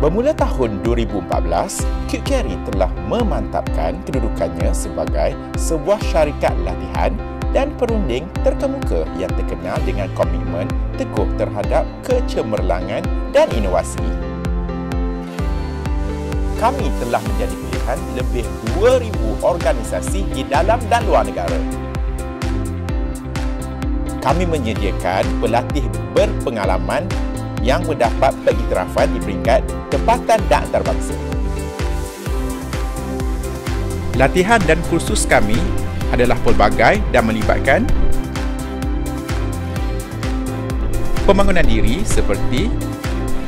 Bermula tahun 2014, Cute Carry telah memantapkan kedudukannya sebagai sebuah syarikat latihan dan perunding terkemuka yang terkenal dengan komitmen teguh terhadap kecemerlangan dan inovasi. Kami telah menjadi pilihan lebih 2,000 organisasi di dalam dan luar negara. Kami menyediakan pelatih berpengalaman yang mendapat pengiktirafan di peringkat tempatan dan antarabangsa. Latihan dan kursus kami adalah pelbagai dan melibatkan pembangunan diri seperti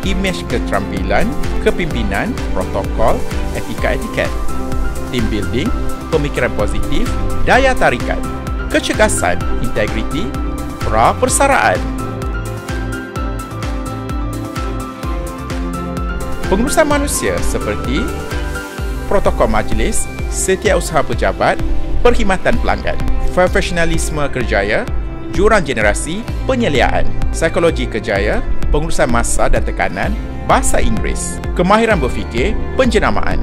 imej keterampilan, kepimpinan, protokol, etika-etiket, team building, pemikiran positif, daya tarikan, kecergasan, integriti, pra-persaraan, pengurusan manusia seperti protokol majlis, setiausaha pejabat, perkhidmatan pelanggan, profesionalisme kerjaya, jurang generasi, penyeliaan, psikologi kerjaya, pengurusan masa dan tekanan, bahasa Inggeris, kemahiran berfikir, penjenamaan,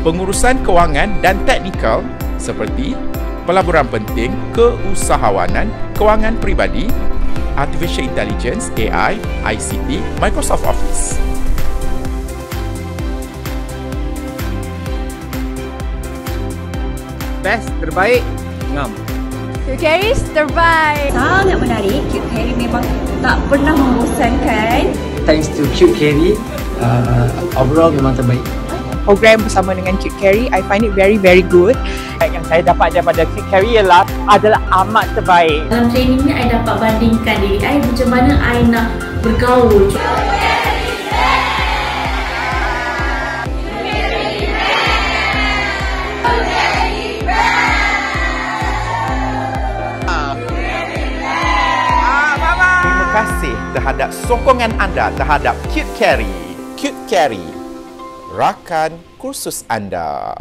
pengurusan kewangan dan teknikal seperti pelaburan penting, keusahawanan, kewangan peribadi, Artificial Intelligence, AI, ICT, Microsoft Office. Best, terbaik, ngam. Cute Carry terbaik. Sangat menarik. Cute Carry memang tak pernah membosankan. Thanks to Cute Carry, overall memang terbaik. Program bersama dengan Cute Carry, I find it very good. Yang saya dapat daripada Cute Carry adalah amat terbaik. Dalam training ni, I dapat bandingkan diri I macam mana I nak bergaul. Terima kasih terhadap sokongan anda terhadap Cute Carry. Cute Carry, rakan kursus anda.